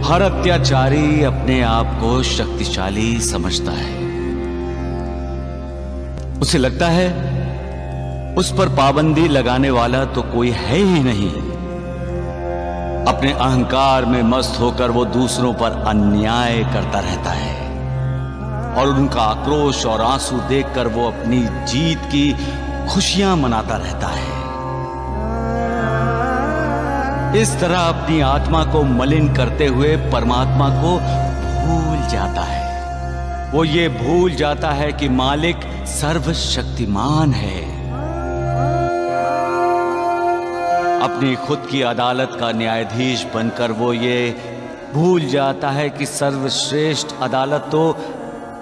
हर अत्याचारी अपने आप को शक्तिशाली समझता है। उसे लगता है उस पर पाबंदी लगाने वाला तो कोई है ही नहीं। अपने अहंकार में मस्त होकर वो दूसरों पर अन्याय करता रहता है और उनका आक्रोश और आंसू देखकर वो अपनी जीत की खुशियां मनाता रहता है। इस तरह अपनी आत्मा को मलिन करते हुए परमात्मा को भूल जाता है। वो ये भूल जाता है कि मालिक सर्वशक्तिमान है। अपनी खुद की अदालत का न्यायाधीश बनकर वो ये भूल जाता है कि सर्वश्रेष्ठ अदालत तो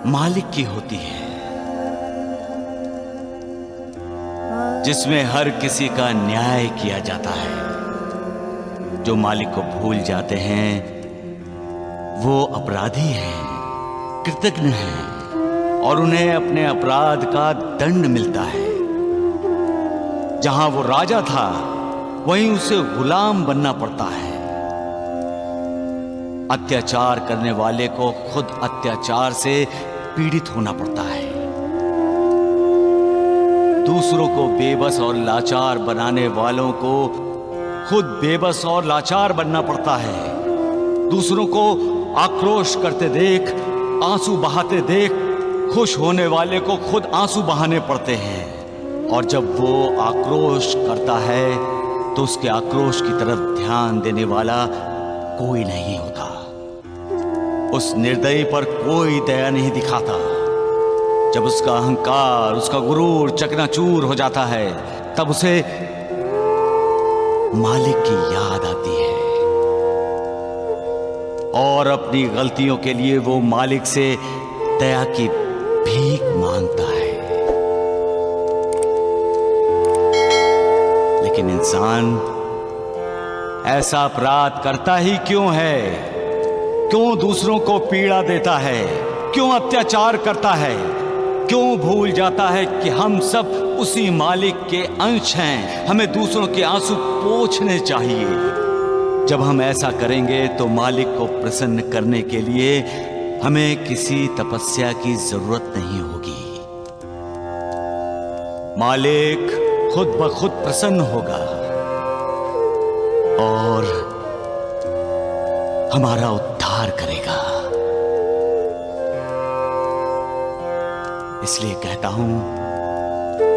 मालिक की होती है, जिसमें हर किसी का न्याय किया जाता है। जो मालिक को भूल जाते हैं वो अपराधी हैं, कृतज्ञ हैं और उन्हें अपने अपराध का दंड मिलता है। जहां वो राजा था वहीं उसे गुलाम बनना पड़ता है। अत्याचार करने वाले को खुद अत्याचार से पीड़ित होना पड़ता है। दूसरों को बेबस और लाचार बनाने वालों को खुद बेबस और लाचार बनना पड़ता है। दूसरों को आक्रोश करते देख, आंसू बहाते देख, खुश होने वाले को खुद आंसू बहाने पड़ते हैं। और जब वो आक्रोश करता है तो उसके आक्रोश की तरफ ध्यान देने वाला कोई नहीं होता। उस निर्दयी पर कोई दया नहीं दिखाता। जब उसका अहंकार, उसका गुरूर चकनाचूर हो जाता है तब उसे मालिक की याद आती है और अपनी गलतियों के लिए वो मालिक से दया की भीख मांगता है। लेकिन इंसान ऐसा अपराध करता ही क्यों है? क्यों दूसरों को पीड़ा देता है? क्यों अत्याचार करता है? क्यों भूल जाता है कि हम सब उसी मालिक के अंश हैं? हमें दूसरों के आंसू पोंछने चाहिए। जब हम ऐसा करेंगे तो मालिक को प्रसन्न करने के लिए हमें किसी तपस्या की जरूरत नहीं होगी। मालिक खुद ब खुद प्रसन्न होगा और हमारा उद्धार करेगा। इसलिए कहता हूं,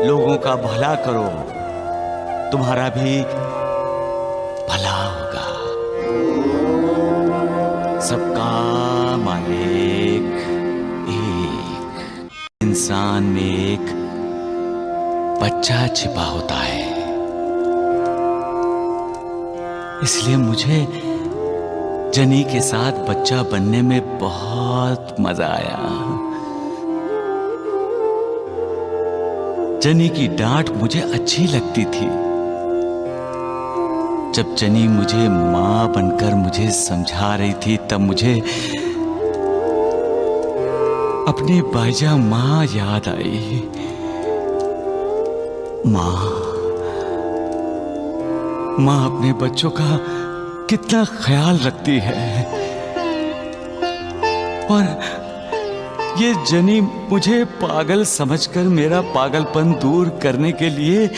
लोगों का भला करो, तुम्हारा भी भला होगा। सबका मालिक एक। इंसान में एक बच्चा छिपा होता है। इसलिए मुझे जनी के साथ बच्चा बनने में बहुत मजा आया। जनी की डांट मुझे अच्छी लगती थी। जब जनी मुझे मां बनकर मुझे समझा रही थी तब मुझे अपनी बाइजा मां याद आई। मां अपने बच्चों का कितना ख्याल रखती है। और ये जनी मुझे पागल समझकर मेरा पागलपन दूर करने के लिए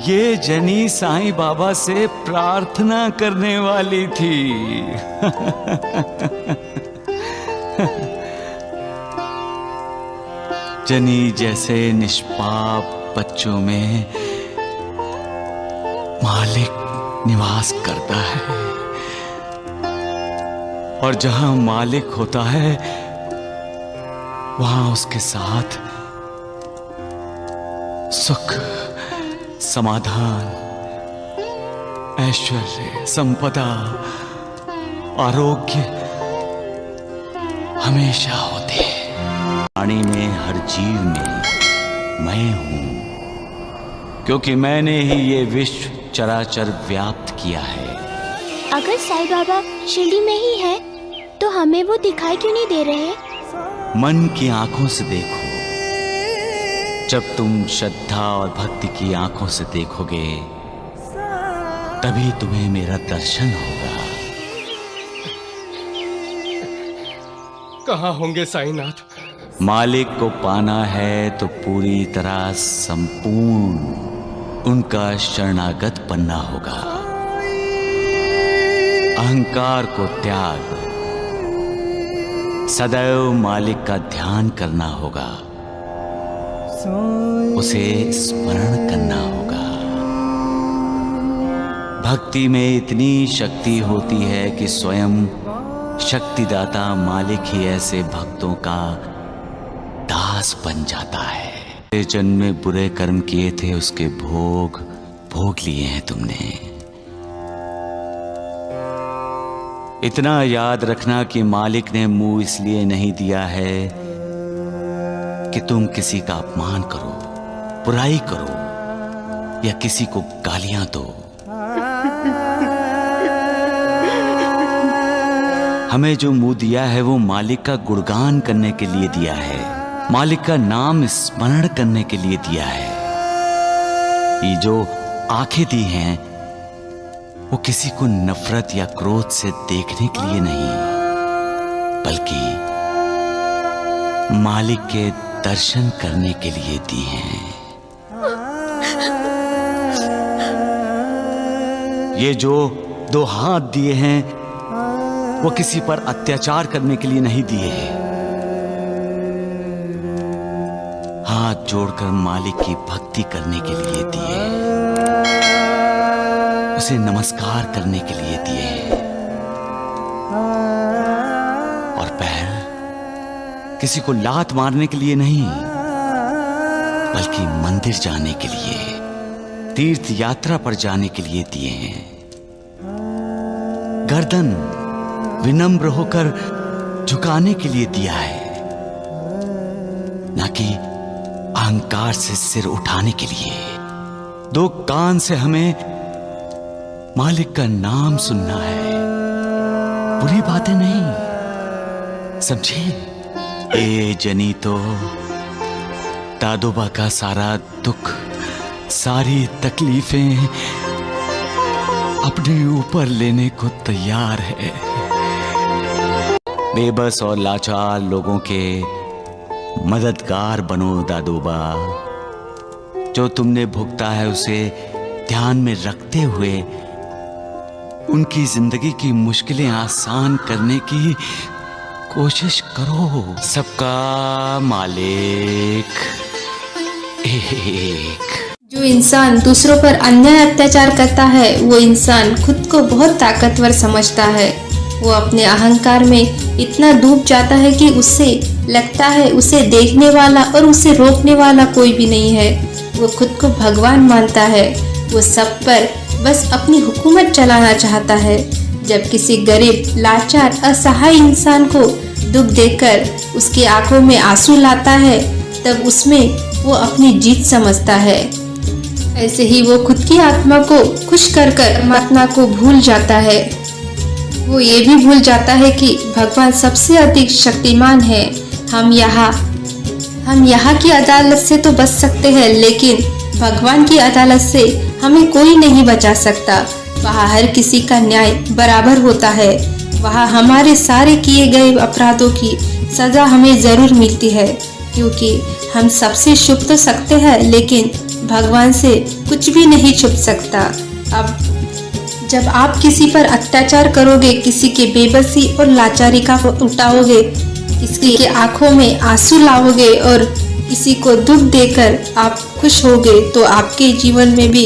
ये जनी साईं बाबा से प्रार्थना करने वाली थी। जनी जैसे निष्पाप बच्चों में मालिक निवास करता है और जहां मालिक होता है वहां उसके साथ सुख, समाधान, ऐश्वर्य, संपदा, आरोग्य हमेशा होते हैं। प्राणी में, हर जीव में मैं हूं, क्योंकि मैंने ही ये विश्व चराचर व्याप्त किया है। अगर साईं बाबा शिरडी में ही है तो हमें वो दिखाई क्यों नहीं दे रहे? मन की आंखों से देखो। जब तुम श्रद्धा और भक्ति की आंखों से देखोगे तभी तुम्हें मेरा दर्शन होगा। कहाँ होंगे साईनाथ? मालिक को पाना है तो पूरी तरह संपूर्ण उनका शरणागत बनना होगा। अहंकार को त्याग, सदैव मालिक का ध्यान करना होगा, उसे स्मरण करना होगा। भक्ति में इतनी शक्ति होती है कि स्वयं शक्तिदाता मालिक ही ऐसे भक्तों का दास बन जाता है। जन्म में बुरे कर्म किए थे, उसके भोग लिए हैं तुमने। इतना याद रखना कि मालिक ने मुंह इसलिए नहीं दिया है कि तुम किसी का अपमान करो, बुराई करो या किसी को गालियां दो। हमें जो मुंह दिया है वो मालिक का गुणगान करने के लिए दिया है, मालिक का नाम स्मरण करने के लिए दिया है। ये जो आंखें दी हैं वो किसी को नफरत या क्रोध से देखने के लिए नहीं, बल्कि मालिक के दर्शन करने के लिए दी हैं। ये जो 2 हाथ दिए हैं वो किसी पर अत्याचार करने के लिए नहीं दिए हैं। हाथ जोड़कर मालिक की भक्ति करने के लिए दिए, उसे नमस्कार करने के लिए दिए। और पैर किसी को लात मारने के लिए नहीं, बल्कि मंदिर जाने के लिए, तीर्थ यात्रा पर जाने के लिए दिए हैं। गर्दन विनम्र होकर झुकाने के लिए दिया है, ना कि अहंकार से सिर उठाने के लिए। 2 कान से हमें मालिक का नाम सुनना है, बुरी बातें नहीं, समझे? ए जनी तो दादोबा का सारा दुख, सारी तकलीफें अपने ऊपर लेने को तैयार है। बेबस और लाचार लोगों के मददगार बनो दादोबा। जो तुमने भुगता है उसे ध्यान में रखते हुए उनकी जिंदगी की मुश्किलें आसान करने की कोशिश करो। सबका मालिक एक। जो इंसान दूसरों पर अन्याय अत्याचार करता है वो इंसान खुद को बहुत ताकतवर समझता है। वो अपने अहंकार में इतना डूब जाता है कि उससे लगता है उसे देखने वाला और उसे रोकने वाला कोई भी नहीं है। वो खुद को भगवान मानता है। वो सब पर बस अपनी हुकूमत चलाना चाहता है। जब किसी गरीब, लाचार, असहाय इंसान को दुख देकर उसकी आंखों में आंसू लाता है, तब उसमें वो अपनी जीत समझता है। ऐसे ही वो खुद की आत्मा को खुश कर परमात्मा को भूल जाता है। वो ये भी भूल जाता है कि भगवान सबसे अधिक शक्तिमान है। हम यहाँ की अदालत से तो बच सकते हैं, लेकिन भगवान की अदालत से हमें कोई नहीं बचा सकता। वहाँ हर किसी का न्याय बराबर होता है। वहाँ हमारे सारे किए गए अपराधों की सजा हमें जरूर मिलती है, क्योंकि हम सबसे छुप तो सकते हैं, लेकिन भगवान से कुछ भी नहीं छुप सकता। अब जब आप किसी पर अत्याचार करोगे, किसी के बेबसी और लाचारी का उठाओगे, किसी के आंखों में आंसू लाओगे और किसी को दुख देकर आप खुश होगे, तो आपके जीवन में भी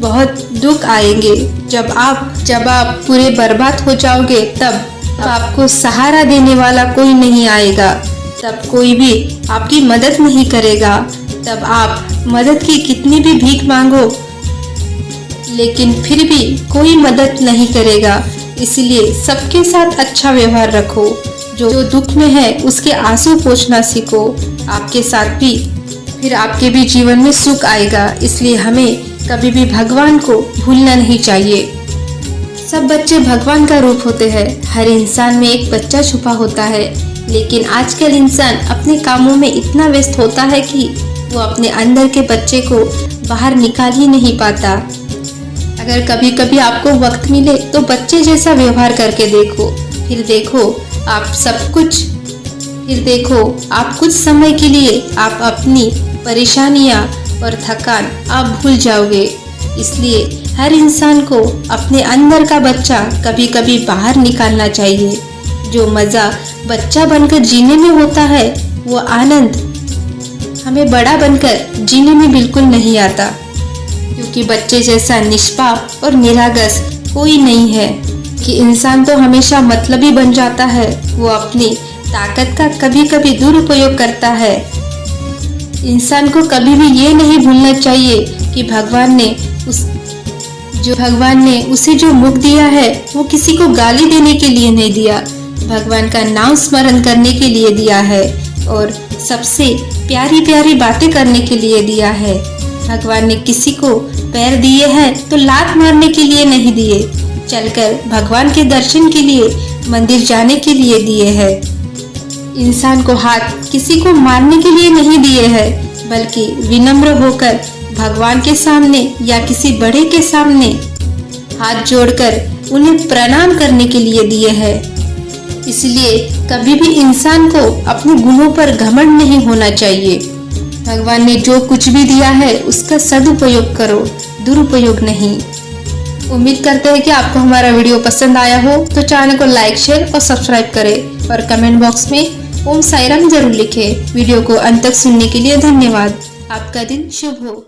बहुत दुख आएंगे। जब आप पूरे बर्बाद हो जाओगे, तब आपको सहारा देने वाला कोई नहीं आएगा, तब कोई भी आपकी मदद नहीं करेगा। तब आप मदद की कितनी भी भीख मांगो, लेकिन फिर भी कोई मदद नहीं करेगा। इसलिए सबके साथ अच्छा व्यवहार रखो। जो दुख में है उसके आंसू पोंछना सीखो। आपके साथ भी फिर आपके भी जीवन में सुख आएगा। इसलिए हमें कभी भी भगवान को भूलना नहीं चाहिए। सब बच्चे भगवान का रूप होते हैं। हर इंसान में एक बच्चा छुपा होता है, लेकिन आजकल इंसान अपने कामों में इतना व्यस्त होता है कि वो अपने अंदर के बच्चे को बाहर निकाल ही नहीं पाता। अगर कभी कभी आपको वक्त मिले तो बच्चे जैसा व्यवहार करके देखो, फिर देखो आप सब कुछ फिर देखो, आप कुछ समय के लिए आप अपनी परेशानियां और थकान आप भूल जाओगे। इसलिए हर इंसान को अपने अंदर का बच्चा कभी कभी बाहर निकालना चाहिए। जो मज़ा बच्चा बनकर जीने में होता है, वो आनंद हमें बड़ा बनकर जीने में बिल्कुल नहीं आता, क्योंकि बच्चे जैसा निष्पाप और निरागस कोई नहीं है कि इंसान तो हमेशा मतलबी बन जाता है। वो अपनी ताकत का कभी कभी दुरुपयोग करता है। इंसान को कभी भी ये नहीं भूलना चाहिए कि भगवान ने उसे जो मुख दिया है वो किसी को गाली देने के लिए नहीं दिया, भगवान का नाम स्मरण करने के लिए दिया है और सबसे प्यारी प्यारी बातें करने के लिए दिया है। भगवान ने किसी को पैर दिए हैं तो लात मारने के लिए नहीं दिए, चलकर भगवान के दर्शन के लिए मंदिर जाने के लिए दिए हैं। इंसान को हाथ किसी को मारने के लिए नहीं दिए हैं, बल्कि विनम्र होकर भगवान के सामने या किसी बड़े के सामने हाथ जोड़कर उन्हें प्रणाम करने के लिए दिए हैं। इसलिए कभी भी इंसान को अपने गुणों पर घमंड नहीं होना चाहिए। भगवान ने जो कुछ भी दिया है उसका सदुपयोग करो, दुरुपयोग नहीं। उम्मीद करते हैं कि आपको हमारा वीडियो पसंद आया हो, तो चैनल को लाइक, शेयर और सब्सक्राइब करें और कमेंट बॉक्स में ओम साईं राम जरूर लिखें। वीडियो को अंत तक सुनने के लिए धन्यवाद। आपका दिन शुभ हो।